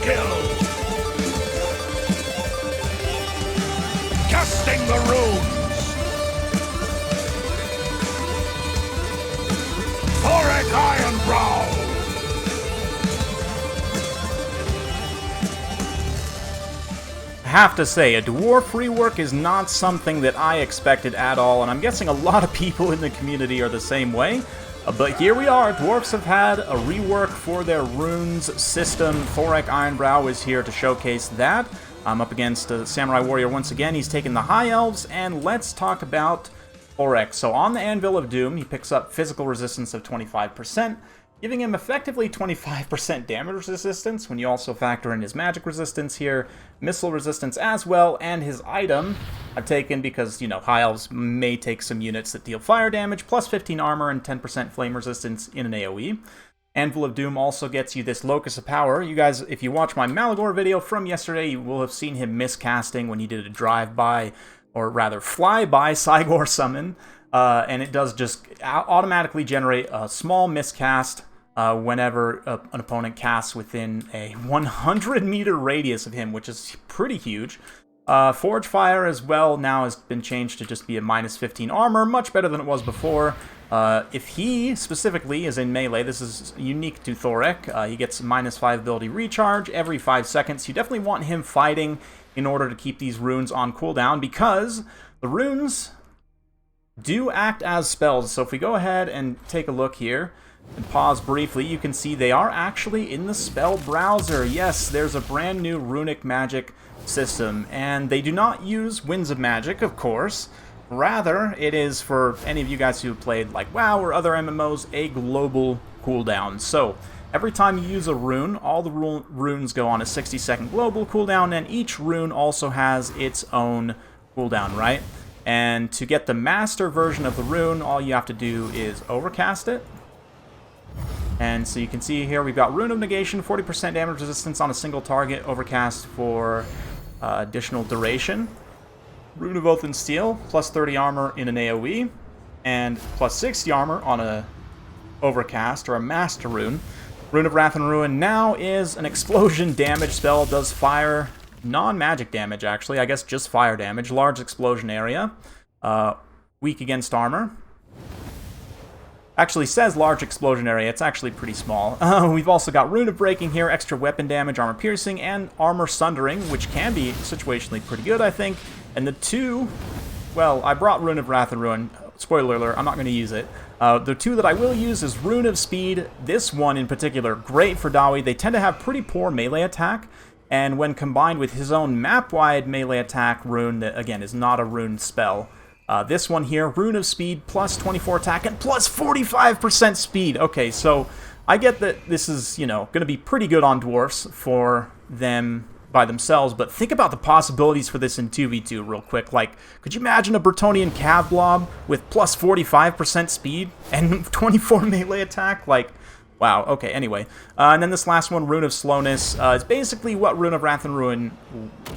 skill. Casting the runes. Thorek Ironbrow. I have to say, a dwarf rework is not something that I expected at all, and I'm guessing a lot of people in the community are the same way. But here we are, Dwarfs have had a rework for their runes system. Thorek Ironbrow is here to showcase that. I'm up against a Samurai Warrior once again. He's taken the High Elves, and let's talk about Thorek. So on the Anvil of Doom, he picks up physical resistance of 25%, giving him effectively 25% damage resistance when you also factor in his magic resistance here, missile resistance as well, and his item I've taken because, you know, High Elves may take some units that deal fire damage, plus 15 armor and 10% flame resistance in an AoE. Anvil of Doom also gets you this Locus of Power. You guys, if you watch my Malagor video from yesterday, you will have seen him miscasting when he did a drive-by, or rather fly-by Cygor summon. And it does just automatically generate a small miscast whenever an opponent casts within a 100-meter radius of him, which is pretty huge. Forge Fire as well now has been changed to just be a minus 15 armor, much better than it was before. If he specifically is in melee, this is unique to Thorek. He gets minus 5 ability recharge every 5 seconds. You definitely want him fighting in order to keep these runes on cooldown, because the runes do act as spells. So if we go ahead and take a look here and pause briefly, you can see they are actually in the spell browser. Yes, there's a brand new runic magic system, and they do not use Winds of Magic, of course. Rather, it is, for any of you guys who have played like WoW or other MMOs, a global cooldown. So every time you use a rune, all the runes go on a 60-second global cooldown, and each rune also has its own cooldown, right? And to get the master version of the rune, all you have to do is overcast it. And so you can see here we've got Rune of Negation, 40% damage resistance on a single target, overcast for additional duration. Rune of Oath and Steel, plus 30 armor in an AoE, and plus 60 armor on a overcast or a master rune. Rune of Wrath and Ruin now is an explosion damage spell, does fire, non-magic damage actually, I guess just fire damage, large explosion area, weak against armor. Actually says large explosion area, it's actually pretty small. We've also got Rune of Breaking here, extra weapon damage, armor piercing, and armor sundering, which can be situationally pretty good, I think. And the two, well, I brought Rune of Wrath and Ruin. Spoiler alert, I'm not going to use it. The two that I will use is Rune of Speed. This one in particular, great for Dawi. They tend to have pretty poor melee attack, and when combined with his own map-wide melee attack rune, that again is not a rune spell, this one here, Rune of Speed, plus 24 attack and plus 45% speed. Okay, so I get that this is, you know, going to be pretty good on dwarfs for them by themselves, but think about the possibilities for this in 2v2 real quick. Like, could you imagine a Bretonnian Cav Blob with plus 45% speed and 24 melee attack? Like, wow, okay, anyway. And then this last one, Rune of Slowness, is basically what Rune of Wrath and Ruin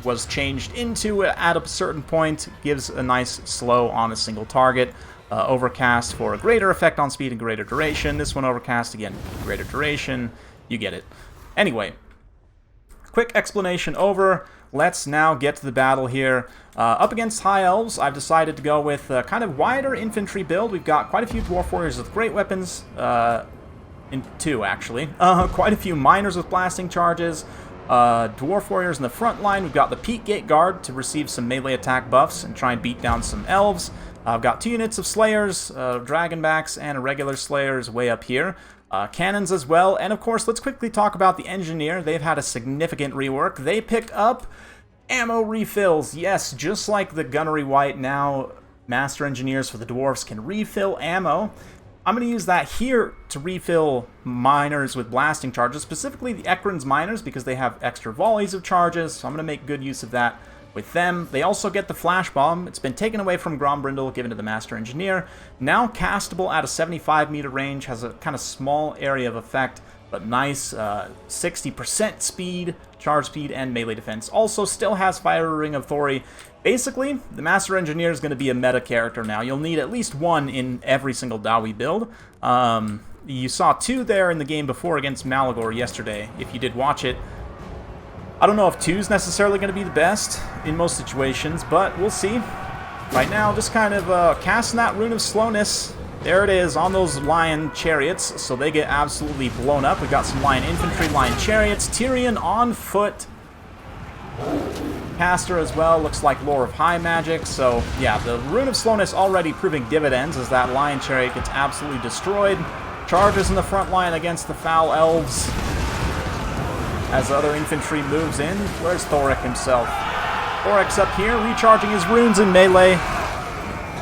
was changed into at a certain point. Gives a nice slow on a single target. Overcast for a greater effect on speed and greater duration. This one, Overcast, again, greater duration. You get it. Anyway, quick explanation over. Let's now get to the battle here. Up against High Elves, I've decided to go with a kind of wider infantry build. We've got quite a few Dwarf Warriors with great weapons, in two, actually. Quite a few miners with blasting charges. Dwarf Warriors in the front line. We've got the Peak Gate Guard to receive some melee attack buffs and try and beat down some Elves. I've got 2 units of Slayers, Dragonbacks, and a regular Slayers way up here. Cannons as well. And of course, let's quickly talk about the Engineer. They've had a significant rework. They pick up ammo refills. Yes, just like the Gunnery White, now Master Engineers for the Dwarfs can refill ammo. I'm going to use that here to refill miners with blasting charges, specifically the Ekron's miners, because they have extra volleys of charges, so I'm going to make good use of that with them. They also get the Flash Bomb. It's been taken away from Grombrindle, given to the Master Engineer. Now castable at a 75-meter range, has a kind of small area of effect, but nice 60% speed, charge speed, and melee defense. Also still has Fire Ring of Thori. Basically, the Master Engineer is going to be a meta character now. You'll need at least one in every single Dawi build. You saw 2 there in the game before against Malagor yesterday, if you did watch it. I don't know if 2 is necessarily going to be the best in most situations, but we'll see. Right now, just kind of casting that Rune of Slowness. There it is on those Lion Chariots, so they get absolutely blown up. We've got some Lion Infantry, Lion Chariots, Tyrion on foot. Caster as well, looks like Lore of High Magic, so yeah, the Rune of Slowness already proving dividends as that Lion Chariot gets absolutely destroyed. Charges in the front line against the foul Elves. As the other infantry moves in, where's Thorek himself? Thorek's up here, recharging his runes in melee.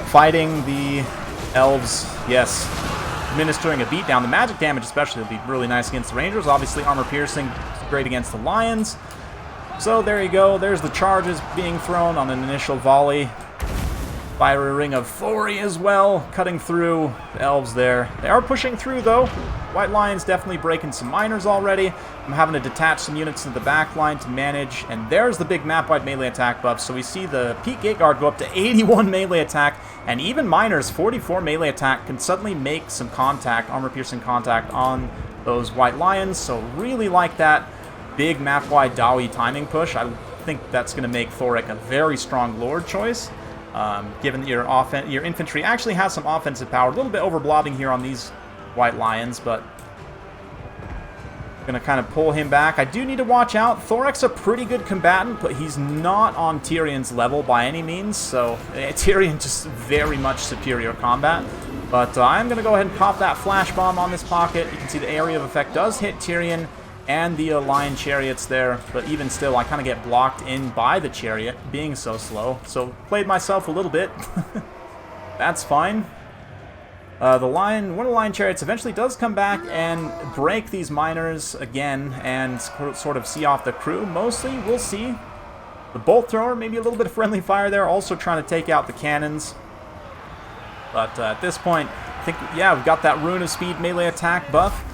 Fighting the Elves, yes. Administering a beatdown. The magic damage especially will be really nice against the Rangers. Obviously, armor piercing is great against the Lions. So there you go. There's the charges being thrown on an initial volley. Fiery Ring of Thori as well, cutting through the Elves there. They are pushing through, though. White Lions definitely breaking some miners already. I'm having to detach some units to the back line to manage. And there's the big map-wide melee attack buff. So we see the Peak Gate Guard go up to 81 melee attack. And even miners, 44 melee attack, can suddenly make some contact, armor-piercing contact on those White Lions. So really like that big map-wide Dawi timing push. I think that's going to make Thorek a very strong Lord choice. Given that your infantry actually has some offensive power. A little bit overblobbing here on these White Lions, but going to kind of pull him back. I do need to watch out. Thorek's a pretty good combatant, but he's not on Tyrion's level by any means, so Tyrion just very much superior combat. But I'm going to go ahead and pop that flash bomb on this pocket. You can see the area of effect does hit Tyrion and the Lion Chariots there, but even still, I kind of get blocked in by the Chariot, being so slow. So, played myself a little bit. That's fine. One of the Lion Chariots eventually does come back and break these miners again and sort of see off the crew. Mostly, we'll see. The Bolt Thrower, maybe a little bit of friendly fire there, also trying to take out the cannons. But at this point, I think, yeah, we've got that Rune of Speed melee attack buff.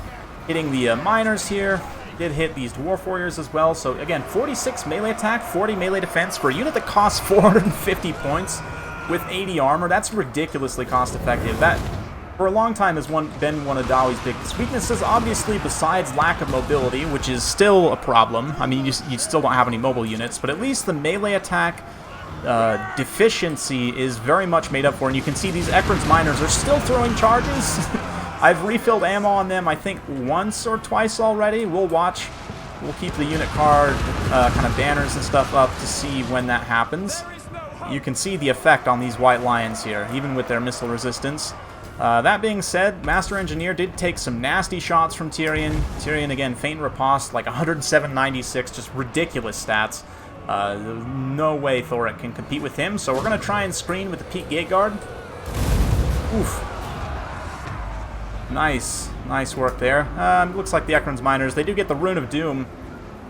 Hitting the miners here. Did hit these Dwarf Warriors as well. So again, 46 melee attack, 40 melee defense for a unit that costs 450 points with 80 armor. That's ridiculously cost effective. That, for a long time, has been one of Dawi's biggest weaknesses. Obviously, besides lack of mobility, which is still a problem. I mean, you still don't have any mobile units, but at least the melee attack deficiency is very much made up for. And you can see these Ekron's miners are still throwing charges. I've refilled ammo on them, I think, once or twice already. We'll watch. We'll keep the unit card kind of banners and stuff up to see when that happens. You can see the effect on these White Lions here, even with their missile resistance. That being said, Master Engineer did take some nasty shots from Tyrion. Tyrion, again, faint riposte, like 107.96, just ridiculous stats. No way Thorek can compete with him, so we're going to try and screen with the Peak Gate Guard. Oof. Nice work there. Looks like the Ekron's miners, they do get the Rune of Doom.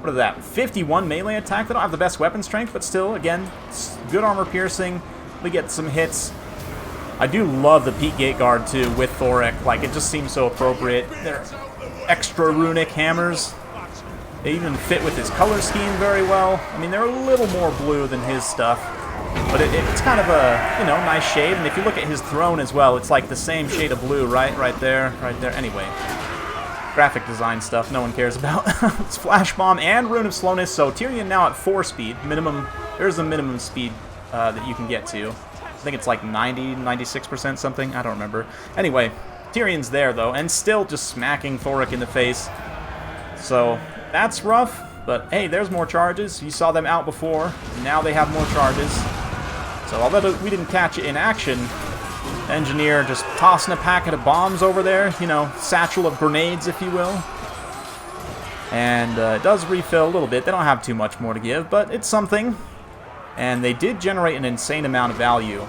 What is that? 51 melee attack. They don't have the best weapon strength, but still, again, good armor piercing. We get some hits. I do love the Peak Gate Guard, too, with Thorek. Like, it just seems so appropriate. They're extra runic hammers. They even fit with his color scheme very well. I mean, they're a little more blue than his stuff. But it's kind of a, you know, nice shade. And if you look at his throne as well, it's like the same shade of blue, right? Right there, right there. Anyway, graphic design stuff no one cares about. It's Flash Bomb and Rune of Slowness. So Tyrion now at 4 speed. Minimum, there's a minimum speed that you can get to. I think it's like 90, 96% something. I don't remember. Anyway, Tyrion's there, though, and still just smacking Thorek in the face. So that's rough. But hey, there's more charges. You saw them out before. Now they have more charges. So although we didn't catch it in action, Engineer just tossing a packet of bombs over there. You know, satchel of grenades, if you will. And it does refill a little bit. They don't have too much more to give, but it's something. And they did generate an insane amount of value.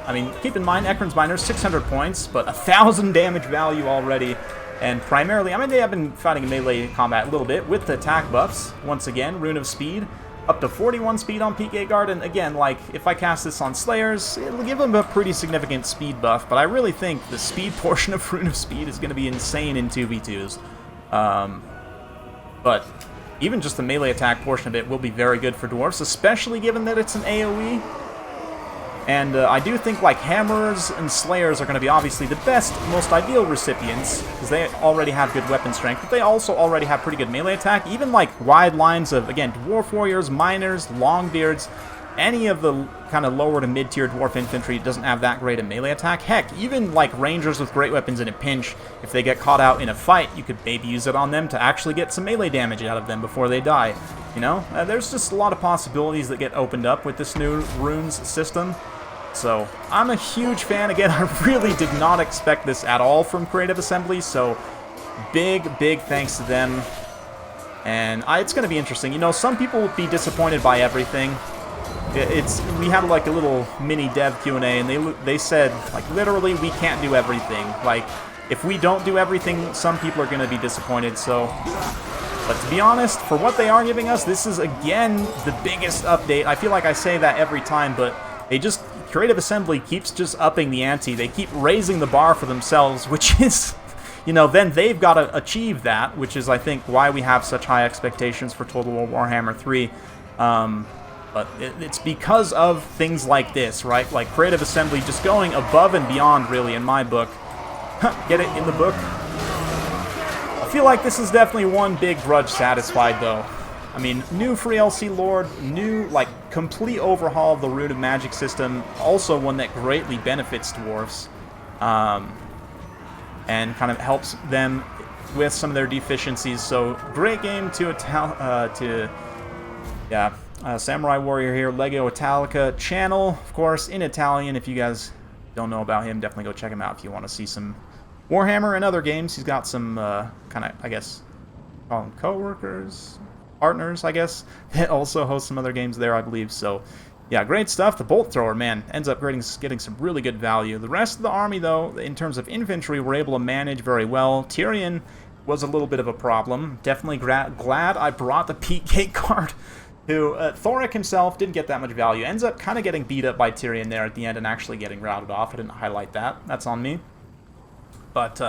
I mean, keep in mind, Ekron's miners, 600 points, but 1,000 damage value already. And primarily, I mean, they have been fighting melee combat a little bit with the attack buffs. Once again, Rune of Speed, up to 41 speed on Peak Gate Guard. And again, like, if I cast this on Slayers, it'll give them a pretty significant speed buff. But I really think the speed portion of Rune of Speed is going to be insane in 2v2s. But even just the melee attack portion of it will be very good for Dwarfs, especially given that it's an AoE. And I do think like Hammers and Slayers are going to be obviously the best, most ideal recipients, because they already have good weapon strength, but they also already have pretty good melee attack. Even like wide lines of, again, Dwarf Warriors, Miners, Longbeards, any of the kind of lower to mid-tier Dwarf Infantry doesn't have that great a melee attack. Heck, even like Rangers with great weapons in a pinch, if they get caught out in a fight, you could maybe use it on them to actually get some melee damage out of them before they die. You know, there's just a lot of possibilities that get opened up with this new runes system. So, I'm a huge fan. Again, I really did not expect this at all from Creative Assembly, so big thanks to them. And it's going to be interesting. You know, some people will be disappointed by everything. We had like a little mini dev Q&A, and they said, like, literally, we can't do everything. Like, if we don't do everything, some people are going to be disappointed, so... But to be honest, for what they are giving us, this is, again, the biggest update. I feel like I say that every time, but they just... Creative Assembly keeps just upping the ante. They keep raising the bar for themselves, which is, you know, then they've got to achieve that, which is, I think, why we have such high expectations for Total War Warhammer 3. But it's because of things like this, right? Like Creative Assembly just going above and beyond, really, in my book. Get it in the book? I feel like this is definitely one big grudge satisfied, though. I mean, new free LC Lord, new, like, complete overhaul of the Rune of Magic system, also one that greatly benefits Dwarfs, and kind of helps them with some of their deficiencies. So, great game to Samurai Warrior here, Lego Italica channel, of course, in Italian. If you guys don't know about him, definitely go check him out if you want to see some Warhammer and other games. He's got some, kind of, I guess, call them co-workers, partners, I guess, that also host some other games there, I believe. So, yeah, great stuff. The Bolt Thrower, man, ends up getting some really good value. The rest of the army, though, in terms of infantry, we're able to manage very well. Tyrion was a little bit of a problem. Definitely glad I brought the Peak Gate Guard, who Thorek himself didn't get that much value. Ends up kind of getting beat up by Tyrion there at the end and actually getting routed off. I didn't highlight that. That's on me. But,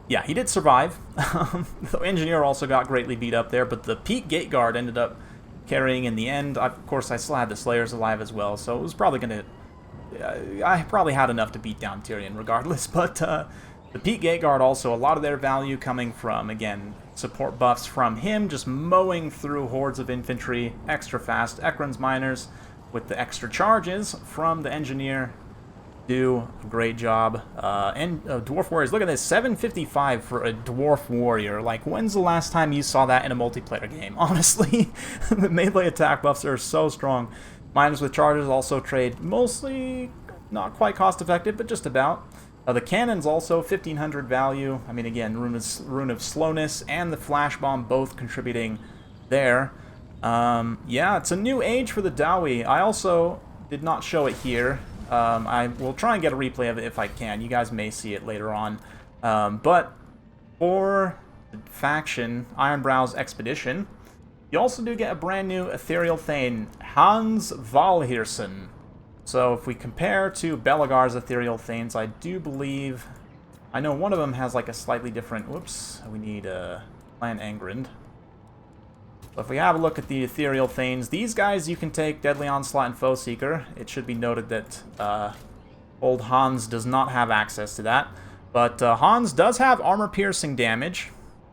yeah, he did survive. The Engineer also got greatly beat up there, but the Peak Gate Guard ended up carrying in the end. Of course, I still had the Slayers alive as well, so it was probably going to... I probably had enough to beat down Tyrion regardless, but the Peak Gate Guard also, a lot of their value coming from, again, support buffs from him, just mowing through hordes of infantry extra fast. Ekron's Miners with the extra charges from the Engineer do a great job. And Dwarf Warriors, look at this, 755 for a Dwarf Warrior. Like, when's the last time you saw that in a multiplayer game? Honestly, the melee attack buffs are so strong. Miners with charges also trade mostly not quite cost effective, but just about. The cannons also 1500 value. I mean, again, Rune of Slowness and the Flash Bomb both contributing there. Yeah, it's a new age for the Dowie. I also did not show it here. I will try and get a replay of it if I can. You guys may see it later on. But for the faction, Ironbrow's Expedition, you also do get a brand new Ethereal Thane, Hans Valhirsen. So if we compare to Belagar's Ethereal Thanes, I do believe... I know one of them has like a slightly different... Whoops, we need Clan Angrand. So if we have a look at the Ethereal Thanes, these guys you can take Deadly Onslaught and Foe Seeker. It should be noted that old Hans does not have access to that. But Hans does have armor-piercing damage,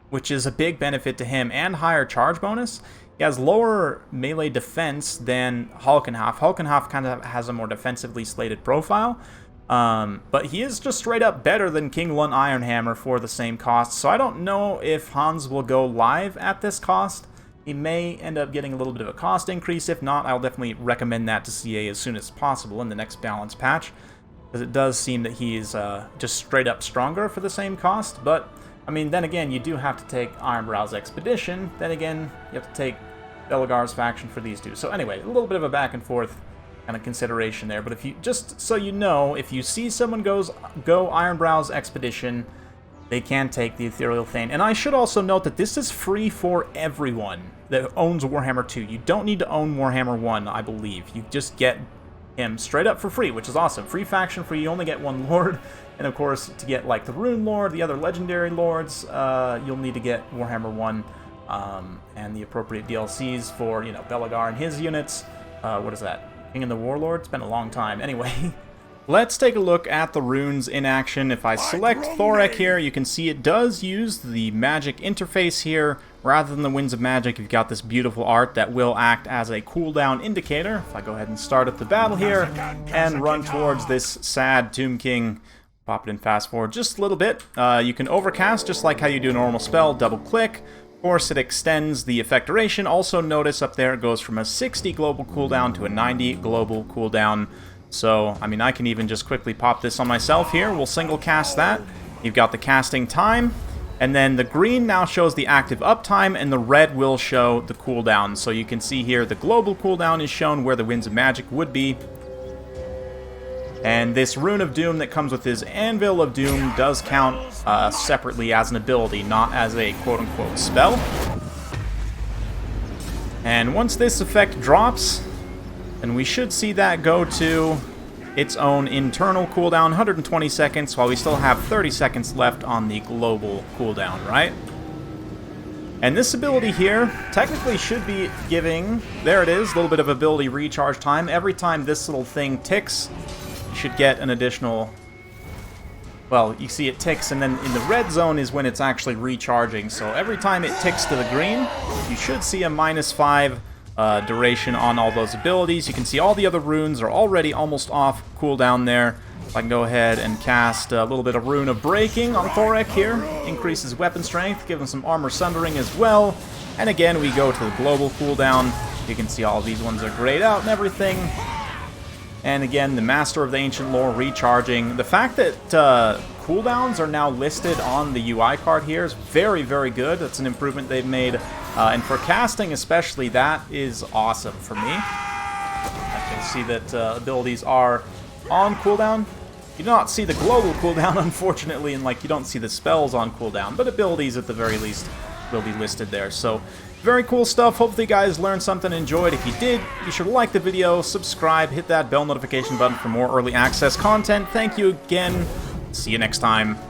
which is a big benefit to him, and higher charge bonus. He has lower melee defense than Halkenhoff. Halkenhoff kind of has a more defensively slated profile. But he is just straight up better than King Lun Ironhammer for the same cost. So I don't know if Hans will go live at this cost. He may end up getting a little bit of a cost increase. If not, I'll definitely recommend that to CA as soon as possible in the next balance patch, because it does seem that he's just straight up stronger for the same cost. But, I mean, then again, you do have to take Ironbrow's Expedition. Then again, you have to take Belagar's faction for these two. So anyway, a little bit of a back and forth kind of consideration there. But if you, just so you know, if you see someone go Ironbrow's Expedition, they can take the Ethereal Thane. And I should also note that this is free for everyone that owns Warhammer 2. You don't need to own Warhammer 1, I believe. You just get him straight up for free, which is awesome. Free faction free, you only get one lord. And of course, to get like the Rune Lord, the other legendary lords, you'll need to get Warhammer 1 and the appropriate DLCs for, you know, Belagar and his units. What is that? King of the Warlord? It's been a long time. Anyway, let's take a look at the runes in action. If I select Thorek here, you can see it does use the magic interface here. Rather than the Winds of Magic, you've got this beautiful art that will act as a cooldown indicator. If I go ahead and start up the battle here and run towards this sad Tomb King, pop it in fast forward just a little bit. You can overcast just like how you do a normal spell, double click. Of course, it extends the effect duration. Also notice up there it goes from a 60 global cooldown to a 90 global cooldown. So, I mean, I can even just quickly pop this on myself here. We'll single cast that. You've got the casting time. And then the green now shows the active uptime, and the red will show the cooldown. So you can see here the global cooldown is shown where the Winds of Magic would be. And this Rune of Doom that comes with his Anvil of Doom does count separately as an ability, not as a quote-unquote spell. And once this effect drops, then we should see that go to its own internal cooldown, 120 seconds, while we still have 30 seconds left on the global cooldown, right? And this ability here technically should be giving, there it is, a little bit of ability recharge time. Every time this little thing ticks, you should get an additional, well, you see it ticks, and then in the red zone is when it's actually recharging. So every time it ticks to the green, you should see a -5 duration on all those abilities. You can see all the other runes are already almost off cooldown there. I can go ahead and cast a little bit of Rune of Breaking on Thorek here. Increases weapon strength, give him some armor sundering as well. And again, we go to the global cooldown. You can see all these ones are grayed out and everything. And again, the Master of the Ancient Lore recharging. The fact that cooldowns are now listed on the UI card here is very, very good. That's an improvement they've made. And for casting especially, that is awesome for me. I can see that abilities are on cooldown. You do not see the global cooldown, unfortunately, and like you don't see the spells on cooldown, but abilities at the very least will be listed there. So, very cool stuff. Hopefully you guys learned something, enjoyed. If you did, be sure to like the video, subscribe, hit that bell notification button for more early access content. Thank you again. See you next time.